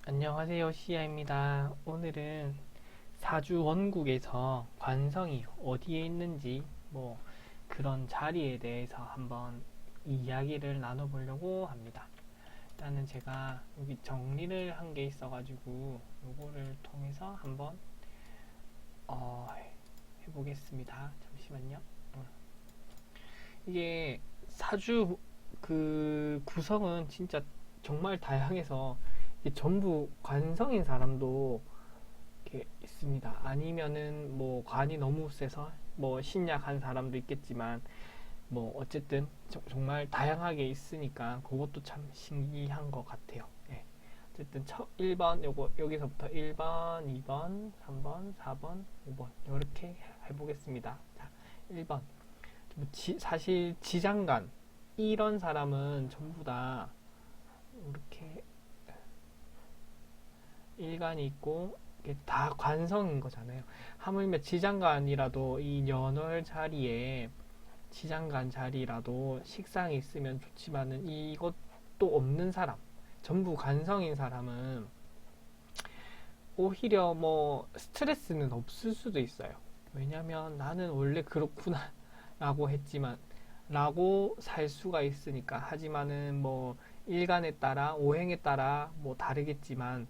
안녕하세요, 시아입니다. 오늘은 사주 원국에서 관성이 어디에 있는지 그런 자리에 대해서 한번 이야기를 나눠보려고 합니다. 일단은 제가 여기 정리를 한 게 있어가지고 요거를 통해서 한번 해보겠습니다. 잠시만요. 이게 사주 그 구성은 진짜 정말 다양해서 전부 관성인 사람도 이렇게 있습니다. 아니면은 관이 너무 세서 신약한 사람도 있겠지만 어쨌든 정말 다양하게 있으니까 그것도 참 신기한 것 같아요. 예. 어쨌든 1번 여기서부터 1번, 2번, 3번, 4번, 5번 이렇게 해보겠습니다. 자, 1번 사실 지장간 이런 사람은 전부 다 이렇게 일간이 있고 이게 다 관성인 거잖아요. 하물며 지장간이라도 이 연월 자리에 지장간 자리라도 식상이 있으면 좋지만은 이것도 없는 사람, 전부 관성인 사람은 오히려 스트레스는 없을 수도 있어요. 왜냐면 나는 원래 그렇구나 라고 했지만 라고 살 수가 있으니까. 하지만은 일간에 따라 오행에 따라 다르겠지만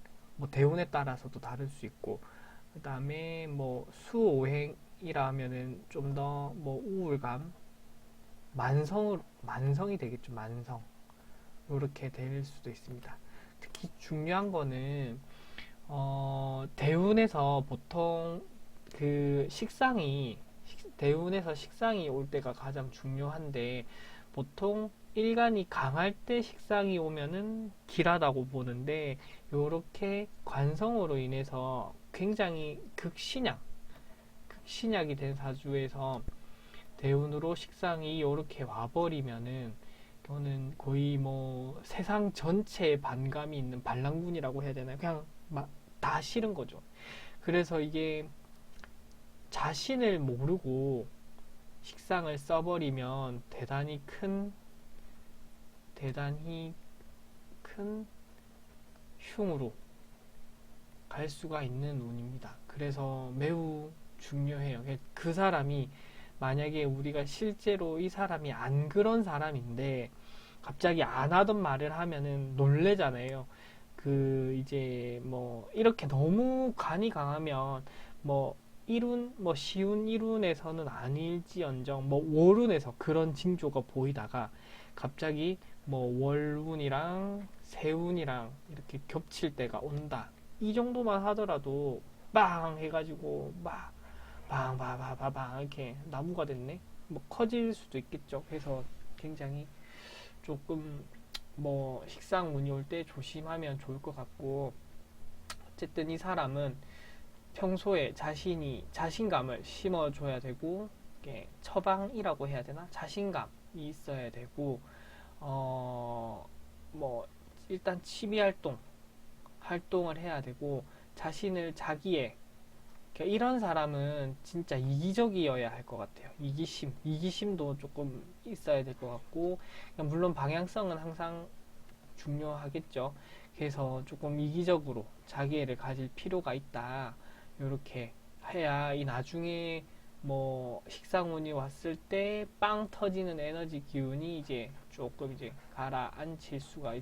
대운에 따라서도 다를 수 있고, 그 다음에 수오행이라면은 좀 더 우울감, 만성이 되겠죠. 만성 이렇게 될 수도 있습니다. 특히 중요한 거는 대운에서 보통 그 대운에서 식상이 올 때가 가장 중요한데, 보통 일간이 강할 때 식상이 오면은 길하다고 보는데, 요렇게 관성으로 인해서 굉장히 극신약이 된 사주에서 대운으로 식상이 요렇게 와버리면은 이거는 거의 세상 전체에 반감이 있는 반란군이라고 해야 되나요? 그냥 다 싫은 거죠. 그래서 이게 자신을 모르고 식상을 써버리면 대단히 큰 흉으로 갈 수가 있는 운입니다. 그래서 매우 중요해요. 그 사람이 만약에 우리가 실제로 이 사람이 안 그런 사람인데 갑자기 안 하던 말을 하면은 놀래잖아요. 이제 이렇게 너무 간이 강하면 쉬운 이룬에서는 아닐지언정 월운에서 그런 징조가 보이다가 갑자기 월운이랑 세운이랑 이렇게 겹칠 때가 온다. 이 정도만 하더라도 빵 해가지고 막 빵빵빵빵 이렇게 나무가 됐네. 커질 수도 있겠죠. 그래서 굉장히 조금 식상 운이 올 때 조심하면 좋을 것 같고, 어쨌든 이 사람은 평소에 자신감을 심어줘야 되고, 이게 처방이라고 해야 되나? 자신감이 있어야 되고, 어, 뭐, 일단 취미 활동을 해야 되고, 자기의, 그러니까 이런 사람은 진짜 이기적이어야 할 것 같아요. 이기심도 조금 있어야 될 것 같고, 물론 방향성은 항상 중요하겠죠. 그래서 조금 이기적으로 자기애를 가질 필요가 있다. 이렇게 해야 이 나중에 식상운이 왔을 때 빵 터지는 에너지 기운이 이제 조금 이제 가라앉힐 수가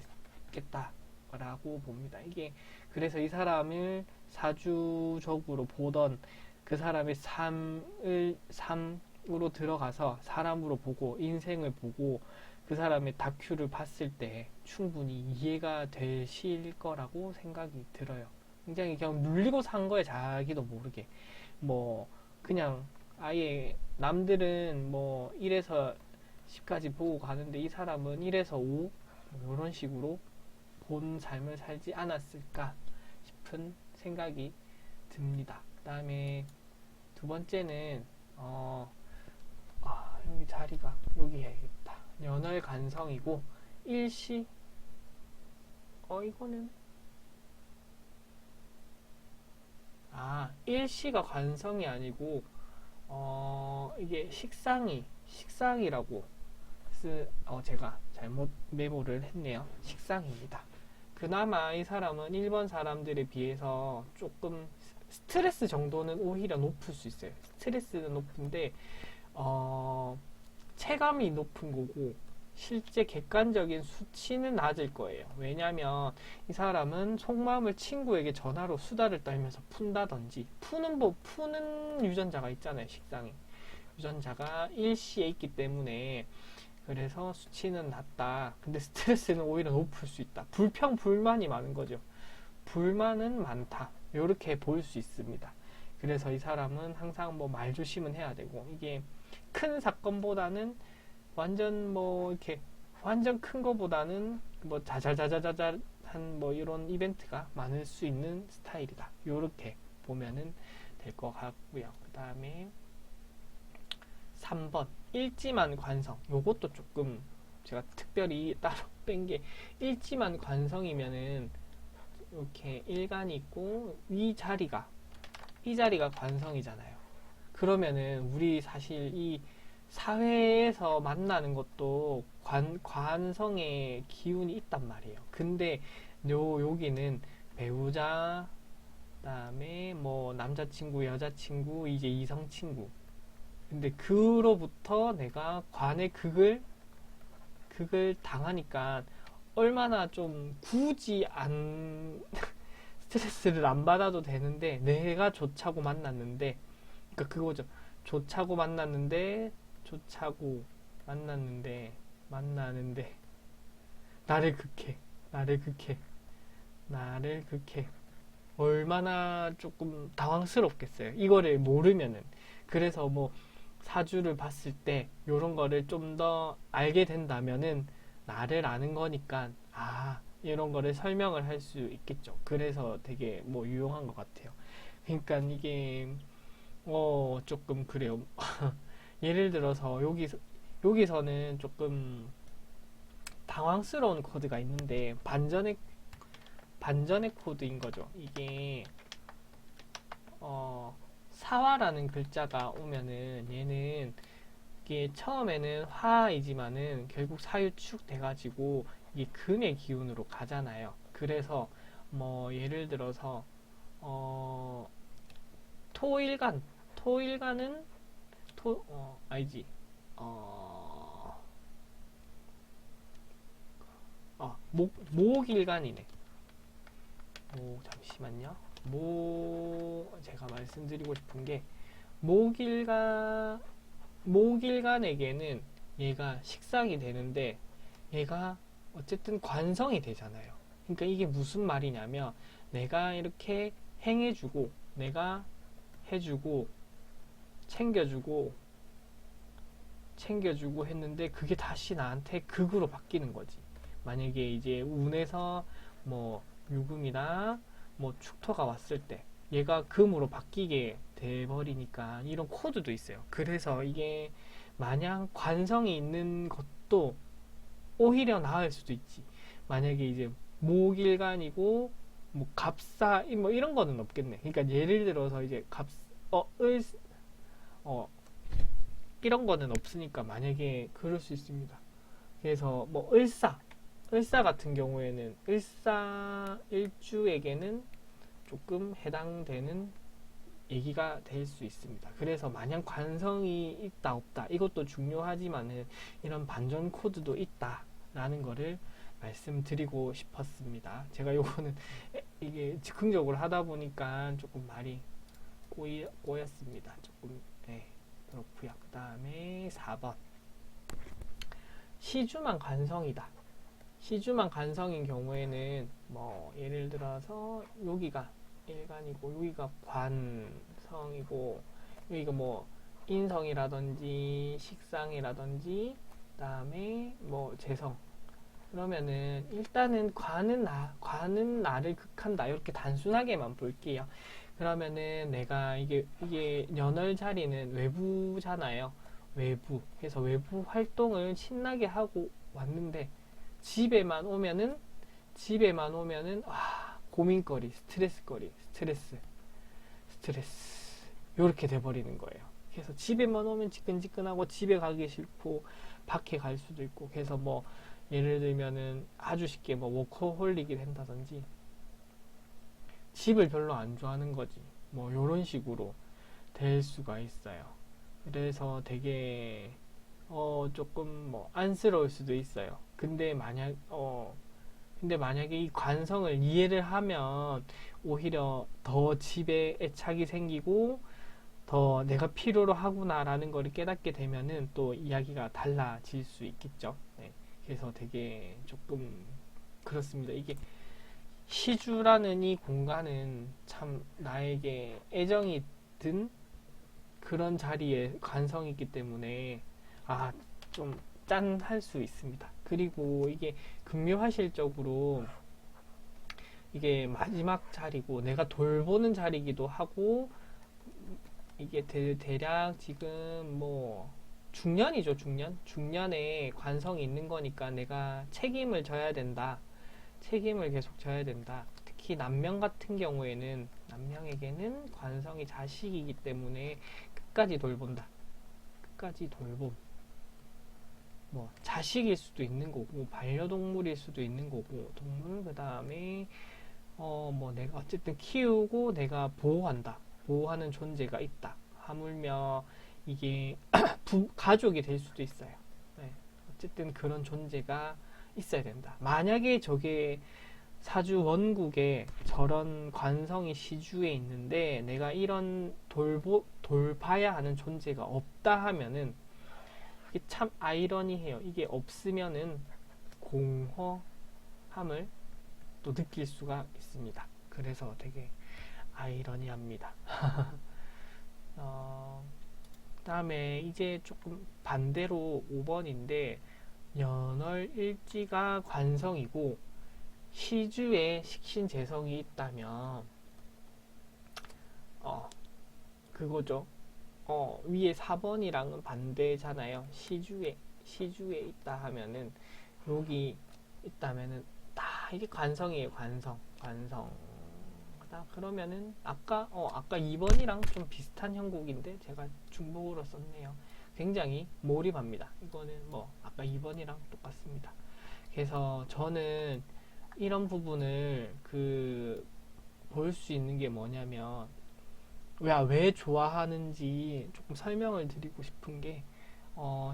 있겠다라고 봅니다. 이게 그래서 이 사람을 사주적으로 보던 그 사람의 삶으로 들어가서 사람으로 보고 인생을 보고 그 사람의 다큐를 봤을 때 충분히 이해가 되실 거라고 생각이 들어요. 굉장히 그냥 눌리고 산 거에 자기도 모르게 그냥 아예 남들은 1에서 10까지 보고 가는데 이 사람은 1에서 5 이런 식으로 본 삶을 살지 않았을까 싶은 생각이 듭니다. 그 다음에 두 번째는 여기 자리가 여기 해야겠다. 연월 간성이고 일시 이거는 일시가 관성이 아니고 이게 식상이라고 제가 잘못 메모를 했네요. 식상입니다. 그나마 이 사람은 1번 사람들에 비해서 조금 스트레스 정도는 오히려 높을 수 있어요. 스트레스는 높은데 체감이 높은 거고 실제 객관적인 수치는 낮을 거예요. 왜냐면 이 사람은 속마음을 친구에게 전화로 수다를 떨면서 푼다든지 푸는 유전자가 있잖아요. 식상에 유전자가 일시에 있기 때문에 그래서 수치는 낮다. 근데 스트레스는 오히려 높을 수 있다. 불평불만이 많은 거죠. 불만은 많다. 이렇게 볼 수 있습니다. 그래서 이 사람은 항상 뭐 말 조심은 해야 되고, 이게 큰 사건보다는 완전 뭐 이렇게 완전 큰 거보다는 뭐 자잘자잘자잘한 뭐 이런 이벤트가 많을 수 있는 스타일이다. 이렇게 보면은 될 것 같고요. 그 다음에 3번 일지만 관성. 요것도 조금 제가 특별히 따로 뺀 게, 일지만 관성이면은 이렇게 일간이 있고 이 자리가 관성이잖아요. 그러면은 우리 사실 이 사회에서 만나는 것도 관성의 기운이 있단 말이에요. 근데 여기는 배우자, 그다음에 뭐 남자친구, 여자친구, 이제 이성친구. 근데 그로부터 내가 관의 극을 당하니까 얼마나 좀 굳이 안 스트레스를 안 받아도 되는데, 내가 좋자고 만났는데, 그러니까 그거죠. 좋자고 만났는데 만났는데 나를 극해. 얼마나 조금 당황스럽겠어요. 이거를 모르면은. 그래서 뭐 사주를 봤을 때 요런 거를 좀 더 알게 된다면은 나를 아는 거니까 이런 거를 설명을 할 수 있겠죠. 그래서 되게 뭐 유용한 것 같아요. 그러니까 이게 조금 그래요. 예를 들어서 여기서는 조금 당황스러운 코드가 있는데, 반전의 코드인 거죠. 이게 사화라는 글자가 오면은 얘는 이게 처음에는 화이지만은 결국 사유축 돼가지고 이게 금의 기운으로 가잖아요. 그래서 뭐 예를 들어서 토일간은 아니지. 목일간이네. 잠시만요. 제가 말씀드리고 싶은 게, 목일간에게는 얘가 식상이 되는데 얘가 어쨌든 관성이 되잖아요. 그러니까 이게 무슨 말이냐면, 내가 이렇게 행해주고 내가 해주고 챙겨주고 했는데 그게 다시 나한테 극으로 바뀌는 거지. 만약에 이제 운에서 뭐 유금이나 뭐 축토가 왔을 때 얘가 금으로 바뀌게 돼버리니까 이런 코드도 있어요. 그래서 이게 마냥 관성이 있는 것도 오히려 나을 수도 있지. 만약에 이제 목일간이고 뭐 갑사 뭐 이런 거는 없겠네. 그러니까 예를 들어서 이제 이런 거는 없으니까 만약에 그럴 수 있습니다. 그래서 뭐 을사 같은 경우에는 일주에게는 조금 해당되는 얘기가 될 수 있습니다. 그래서 마냥 관성이 있다 없다 이것도 중요하지만은 이런 반전 코드도 있다라는 거를 말씀드리고 싶었습니다. 제가 요거는 이게 즉흥적으로 하다 보니까 조금 말이 꼬였습니다. 조금 그렇고요. 그 다음에 4번 시주만 관성이다. 시주만 관성인 경우에는 뭐 예를 들어서 여기가 일간이고 여기가 관성이고 여기가 뭐 인성이라든지 식상이라든지 그다음에 뭐 재성. 그러면은 일단은 관은 나를 극한다. 이렇게 단순하게만 볼게요. 그러면은 내가 이게 연월 자리는 외부잖아요. 외부. 그래서 외부 활동을 신나게 하고 왔는데 집에만 오면은 고민거리, 스트레스 요렇게 돼버리는 거예요. 그래서 집에만 오면 지끈지끈하고 집에 가기 싫고 밖에 갈 수도 있고, 그래서 뭐 예를 들면은 아주 쉽게 뭐 워커홀릭이 된다든지 집을 별로 안 좋아하는 거지. 뭐 요런 식으로 될 수가 있어요. 그래서 되게 조금 뭐 안쓰러울 수도 있어요. 근데 만약에 이 관성을 이해를 하면 오히려 더 집에 애착이 생기고 더 내가 필요로 하구나라는 걸 깨닫게 되면은 또 이야기가 달라질 수 있겠죠. 네. 그래서 되게 조금 그렇습니다. 이게 시주라는 이 공간은 참 나에게 애정이 든 그런 자리에 관성이 있기 때문에 좀 짠할 수 있습니다. 그리고 이게 금묘화실적으로 이게 마지막 자리고 내가 돌보는 자리이기도 하고 이게 대략 지금 뭐 중년이죠, 중년. 중년에 관성이 있는 거니까 내가 책임을 져야 된다. 책임을 계속 져야 된다. 특히 남명 같은 경우에는 남명에게는 관성이 자식이기 때문에 끝까지 돌본다. 끝까지 돌봄. 뭐 자식일 수도 있는 거고 반려동물일 수도 있는 거고 동물 그 다음에 뭐 내가 어쨌든 키우고 내가 보호한다. 보호하는 존재가 있다. 하물며 이게 가족이 될 수도 있어요. 네. 어쨌든 그런 존재가 있어야 된다. 만약에 저게 사주 원국에 저런 관성이 시주에 있는데 내가 이런 돌봐야 하는 존재가 없다 하면은 이게 참 아이러니해요. 이게 없으면은 공허함을 또 느낄 수가 있습니다. 그래서 되게 아이러니합니다. 그다음에 이제 조금 반대로 5번인데 연월일지가 관성이고 시주에 식신재성이 있다면 그거죠. 위에 4번이랑은 반대잖아요. 시주에 있다 하면은 여기 있다면은 다 이게 관성이에요. 관성. 그러면은 아까 2번이랑 좀 비슷한 형국인데 제가 중복으로 썼네요. 굉장히 몰입합니다. 이거는 뭐 아까 2번이랑 똑같습니다. 그래서 저는 이런 부분을 볼 수 있는 게 뭐냐면 왜 좋아하는지 조금 설명을 드리고 싶은 게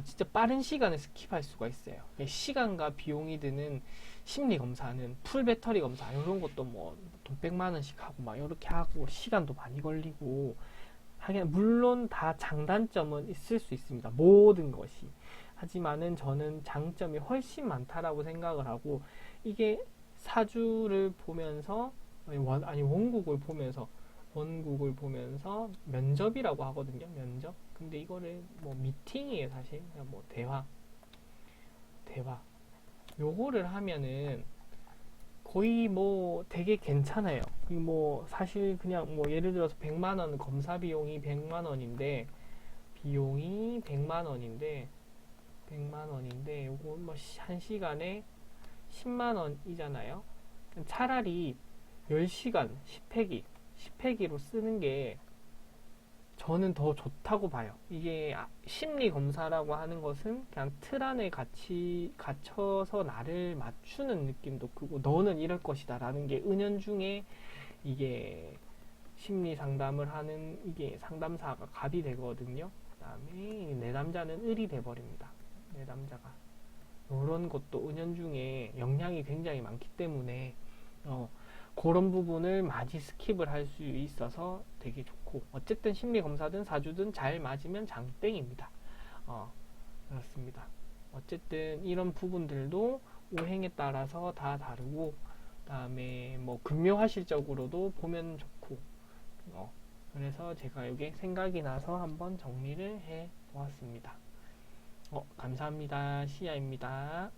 진짜 빠른 시간에 스킵할 수가 있어요. 시간과 비용이 드는 심리 검사는 풀 배터리 검사 이런 것도 뭐 돈 100만 원씩 하고 막 이렇게 하고 시간도 많이 걸리고 하긴 물론 다 장단점은 있을 수 있습니다. 모든 것이. 하지만은 저는 장점이 훨씬 많다라고 생각을 하고 이게 사주를 보면서 원국을 보면서 면접이라고 하거든요. 면접. 근데 이거를 뭐 미팅이에요, 사실. 그냥 뭐 대화. 요거를 하면은 거의 뭐 되게 괜찮아요. 뭐 사실 그냥 뭐 예를 들어서 100만 원 검사 비용이 100만 원인데 요거 뭐 1시간에 10만 원이잖아요. 차라리 10시간 10회기로 쓰는 게 저는 더 좋다고 봐요. 이게 심리 검사라고 하는 것은 그냥 틀 안에 갇혀서 나를 맞추는 느낌도 크고 너는 이럴 것이다 라는 게 은연중에 이게 심리 상담을 하는 이게 상담사가 갑이 되거든요. 그 다음에 내담자는 을이 돼버립니다. 내담자가 이런 것도 은연중에 영향이 굉장히 많기 때문에 그런 부분을 많이 스킵을 할 수 있어서 되게 좋고 어쨌든 심리 검사든 사주든 잘 맞으면 장땡입니다. 그렇습니다. 어쨌든 이런 부분들도 오행에 따라서 다 다르고 그다음에 뭐 금묘화실적으로도 보면 좋고 그래서 제가 여기 생각이 나서 한번 정리를 해 보았습니다. 감사합니다. 시야입니다.